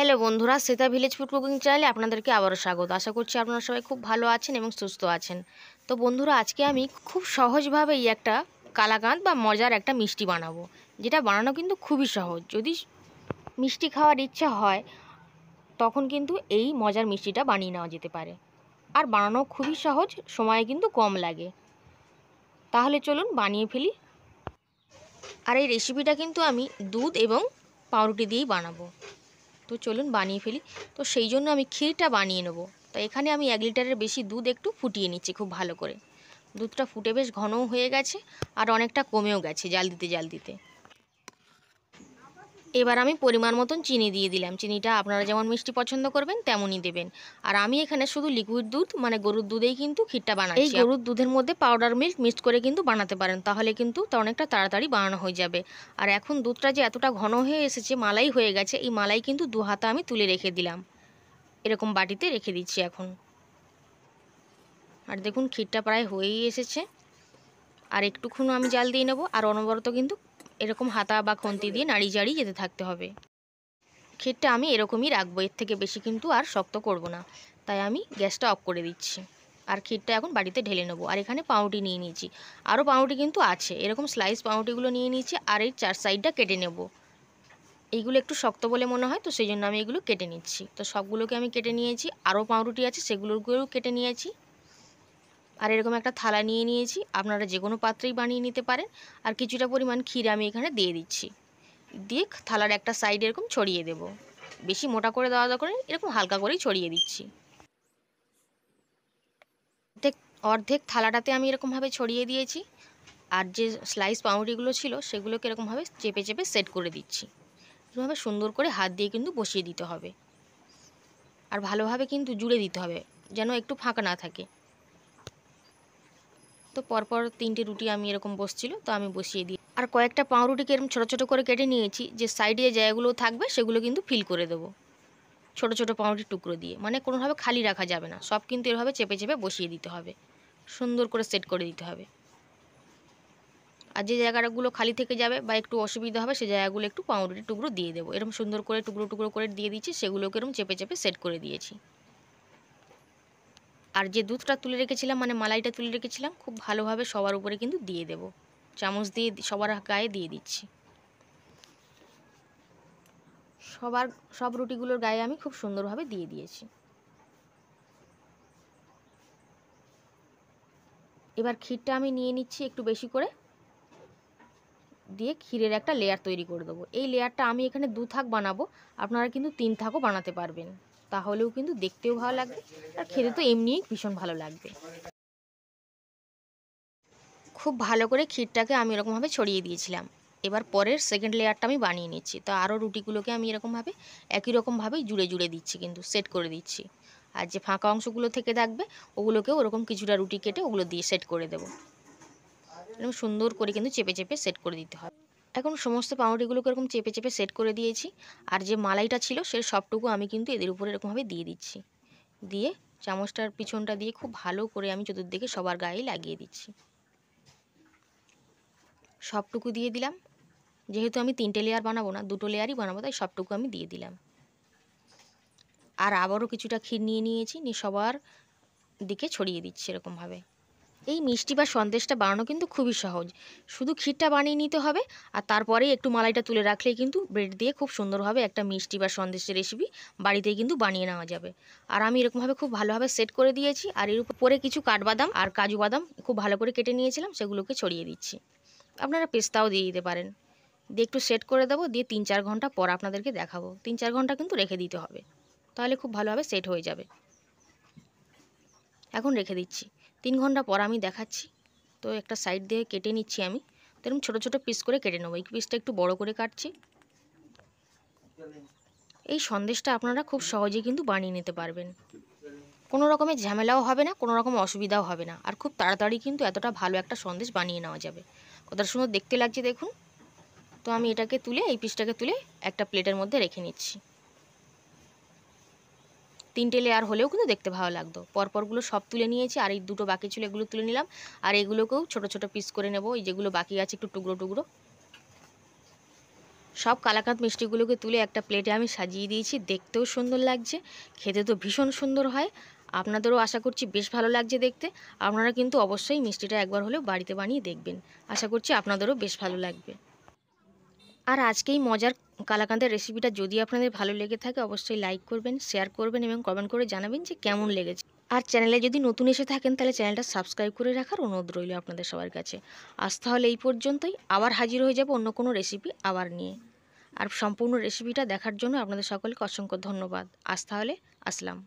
Hello বন্ধুরা, Shweta village food cooking চ্যানেলে আপনাদেরকে আবারও স্বাগত। আশা করছি আপনারা সবাই খুব ভালো আছেন এবং সুস্থ আছেন। তো বন্ধুরা, আজকে আমি খুব সহজভাবেই একটা কালাকাঁদ বা মজার একটা মিষ্টি বানাবো, যেটা বানানো কিন্তু খুবই সহজ। যদি মিষ্টি খাওয়ার ইচ্ছা হয় তখন কিন্তু এই মজার মিষ্টিটা বানিয়ে নেওয়া যেতে পারে। আর বানানো খুবই সহজ, সময় কিন্তু কম লাগে। তাহলে চলুন বানিয়ে ফেলি। আর এই রেসিপিটা কিন্তু আমি দুধ এবং পাউরুটি দিয়েই বানাবো। তো চলুন বানিয়ে ফেলি। তো সেই জন্য আমি ক্ষীরটা বানিয়ে নেব। তো এখানে আমি 1 লিটারের বেশি দুধ একটু ফুটিয়ে নিচ্ছি খুব ভালো করে। দুধটা ফুটে বেশ ঘনও হয়ে গেছে আর অনেকটা কমেও গেছে জাল দিতে। এবার আমি পরিমাণ মতন চিনি দিয়ে দিলাম। চিনিটা আপনারা যেমন মিষ্টি পছন্দ করবেন তেমনই দেবেন। আর আমি এখানে শুধু লিকুইড দুধ মানে গরুর দুধেই কিন্তু ক্ষীরটা বানাচ্ছি। এই গরুর দুধের মধ্যে পাউডার মিল্ক মিক্সড করে কিন্তু বানাতে পারেন, তাহলে কিন্তু তা অনেকটা তাড়াতাড়ি বানানো হয়ে যাবে। আর এখন দুধটা যে এতটা ঘন হয়ে এসেছে, মালাই হয়ে গেছে, এই মালাই কিন্তু 2 হাতা আমি তুলে রেখে দিলাম। এরকম বাটিতে রেখে দিচ্ছি এখন। আর দেখুন ক্ষীরটা প্রায় হয়েই এসেছে। আর একটুক্ষণ আমি জাল দিয়ে নেব। আর অনবরত কিন্তু এরকম হাতা বা খুন্তি দিয়ে নাড়িয়ে চাড়িয়ে যেতে থাকতে হবে। ক্ষীরটা আমি এরকমই রাখবো, এর থেকে বেশি কিন্তু আর শক্ত করব না। তাই আমি গ্যাসটা অফ করে দিচ্ছি। আর ক্ষীরটা এখন বাড়িতে ঢেলে নেবো। আর এখানে পাউরুটি নিয়ে নিয়েছি, আরও পাউরুটি কিন্তু আছে, এরকম স্লাইস পাউরুটিগুলো নিয়ে নিয়েছি। আর এই 4 সাইডটা কেটে নেব। এইগুলো একটু শক্ত বলে মনে হয়, তো সেই জন্য আমি এগুলো কেটে নিচ্ছি। তো সবগুলোকে আমি কেটে নিয়েছি। আরও পাউরুটি আছে, সেগুলোকেও কেটে নিয়েছি। আর এরকম একটা থালা নিয়ে নিয়েছি, আপনারা যে কোনো পাত্রেই বানিয়ে নিতে পারেন। আর কিছুটা পরিমাণ ক্ষীর আমি এখানে দিয়ে দিচ্ছি। দিয়ে থালার একটা সাইড এরকম ছড়িয়ে দেব। বেশি মোটা করে দেওয়া দরকার নেই, এরকম হালকা করেই ছড়িয়ে দিচ্ছি। অর্ধেক থালাটাতে আমি এরকমভাবে ছড়িয়ে দিয়েছি। আর যে স্লাইস পাউরুটিগুলো ছিল সেগুলোকে এরকমভাবে চেপে চেপে সেট করে দিচ্ছি। এরকমভাবে সুন্দর করে হাত দিয়ে কিন্তু বসিয়ে দিতে হবে। আর ভালোভাবে কিন্তু জুড়ে দিতে হবে, যেন একটু ফাঁকা না থাকে। তো পরপর 3টে রুটি আমি এরকম বসছিল, তো আমি বসিয়ে দিই। আর কয়েকটা পাউরুটিকে এরকম ছোটো ছোটো করে কেটে নিয়েছি, যে সাইডে যে জায়গাগুলো থাকবে সেগুলো কিন্তু ফিল করে দেবো ছোটো ছোটো পাউরুটির টুকরো দিয়ে। মানে কোনোভাবে খালি রাখা যাবে না, সব কিন্তু এভাবে চেপে চেপে বসিয়ে দিতে হবে, সুন্দর করে সেট করে দিতে হবে। আর যে জায়গাগুলো খালি থেকে যাবে বা একটু অসুবিধা হবে, সেই জায়গাগুলো একটু পাউরুটির টুকরো দিয়ে দেবো। এরকম সুন্দর করে টুকরো টুকরো করে দিয়ে দিচ্ছি, সেগুলোকে এরকম চেপে চেপে সেট করে দিয়েছি। আর যে দুধটা তুলে রেখেছিলাম মানে মালাইটা তুলে রেখেছিলাম, খুব ভালোভাবে সবার উপরে কিন্তু দিয়ে দেব। চামচ দিয়ে সবার গায়ে দিয়ে দিচ্ছি। সব রুটিগুলোর গায়ে আমি খুব সুন্দরভাবে দিয়ে দিয়েছি। এবার ক্ষীরটা আমি নিয়ে নিচ্ছি একটু বেশি করে, দিয়ে ক্ষীরের একটা লেয়ার তৈরি করে দেবো। এই লেয়ারটা আমি এখানে 2 থাক বানাবো, আপনারা কিন্তু 3 থাকও বানাতে পারবেন। তাহলেও কিন্তু দেখতেও ভালো লাগবে আর খেতে তো এমনিই ভীষণ ভালো লাগবে। খুব ভালো করে ক্ষীরটাকে আমি এরকমভাবে ছড়িয়ে দিয়েছিলাম। এবার পরের সেকেন্ড লেয়ারটা আমি বানিয়ে নিচ্ছি। তো আরও রুটিগুলোকে আমি এরকমভাবে একই রকমভাবেই জুড়ে জুড়ে দিচ্ছি, কিন্তু সেট করে দিচ্ছি। আর যে ফাঁকা অংশগুলো থেকে থাকবে ওগুলোকেও ওরকম কিছুটা রুটি কেটে ওগুলো দিয়ে সেট করে দেবো। এরকম সুন্দর করে কিন্তু চেপে চেপে সেট করে দিতে হবে। এখন সমস্ত পাউরুটিগুলোকে এরকম চেপে চেপে সেট করে দিয়েছি। আর যে মালাইটা ছিল সে সবটুকু আমি কিন্তু এদের উপরে এরকমভাবে দিয়ে দিচ্ছি। দিয়ে চামচটার পিছনটা দিয়ে খুব ভালো করে আমি চতুর্দিকে সবার গায়ে লাগিয়ে দিচ্ছি। সবটুকু দিয়ে দিলাম। যেহেতু আমি 3টে লেয়ার বানাবো না, 2টো লেয়ারই বানাবো, তাই সবটুকু আমি দিয়ে দিলাম। আর আবারও কিছুটা ক্ষীর নিয়ে নিয়েছি, নিয়ে সবার দিকে ছড়িয়ে দিচ্ছি এরকমভাবে। এই মিষ্টি বা সন্দেশটা বানানো কিন্তু খুবই সহজ। শুধু ক্ষীরটা বানিয়ে নিতে হবে, আর তারপরেই একটু মালাইটা তুলে রাখলেই কিন্তু ব্রেড দিয়ে খুব সুন্দরভাবে একটা মিষ্টি বা সন্দেশের রেসিপি বাড়িতেই কিন্তু বানিয়ে নেওয়া যাবে। আর আমি এরকমভাবে খুব ভালোভাবে সেট করে দিয়েছি। আর এর উপরে কিছু কাঠবাদাম আর কাজু বাদাম খুব ভালো করে কেটে নিয়েছিলাম, সেগুলোকে ছড়িয়ে দিচ্ছি। আপনারা পেস্তাও দিয়ে দিতে পারেন। দিয়ে একটু সেট করে দেবো, দিয়ে 3-4 ঘন্টা পর আপনাদেরকে দেখাবো। 3-4 ঘন্টা কিন্তু রেখে দিতে হবে, তাহলে খুব ভালোভাবে সেট হয়ে যাবে। এখন রেখে দিচ্ছি। 3 ঘন্টা পর আমি দেখাচ্ছি। তো একটা সাইড দিয়ে কেটে নিচ্ছি আমি। তো এরকম ছোটো ছোটো পিস করে কেটে নেবো। এই পিসটা একটু বড় করে কাটছি। এই সন্দেশটা আপনারা খুব সহজেই কিন্তু বানিয়ে নিতে পারবেন। কোনো রকমের ঝামেলাও হবে না, কোনো রকম অসুবিধাও হবে না। আর খুব তাড়াতাড়ি কিন্তু এতটা ভালো একটা সন্দেশ বানিয়ে নেওয়া যাবে। কতটা সুন্দর দেখতে লাগছে দেখুন। তো আমি এটাকে তুলে, এই পিসটাকে তুলে একটা প্লেটের মধ্যে রেখে নিচ্ছি। 3টে লেয়ার হলেও কিন্তু দেখতে ভালো লাগতো। পরপরগুলো সব তুলে নিয়েছি, আর এই 2টো বাকি ছিল এগুলো তুলে নিলাম। আর এগুলোকেও ছোটো ছোটো পিস করে নেব, এই যেগুলো বাকি আছে একটু টুকরো টুকরো সব কালাকাঁদ মিষ্টিগুলোকে তুলে একটা প্লেটে আমি সাজিয়ে দিয়েছি। দেখতেও সুন্দর লাগছে, খেতে তো ভীষণ সুন্দর হয়। আপনাদেরও আশা করছি বেশ ভালো লাগছে দেখতে। আপনারা কিন্তু অবশ্যই মিষ্টিটা একবার হলেও বাড়িতে বানিয়ে দেখবেন। আশা করছি আপনাদেরও বেশ ভালো লাগবে। আর আজকে এই মজার কালাকাঁদের রেসিপিটা যদি আপনাদের ভালো লেগে থাকে অবশ্যই লাইক করবেন, শেয়ার করবেন এবং কমেন্ট করে জানাবেন যে কেমন লেগেছে। আর চ্যানেলে যদি নতুন এসে থাকেন তাহলে চ্যানেলটা সাবস্ক্রাইব করে রাখার অনুরোধ রইল আপনাদের সবার কাছে। আজ তাহলে এই পর্যন্তই, আবার হাজির হয়ে যাব অন্য কোনো রেসিপি আবার নিয়ে। আর সম্পূর্ণ রেসিপিটা দেখার জন্য আপনাদের সকলকে অসংখ্য ধন্যবাদ। আজ তাহলে আসলাম।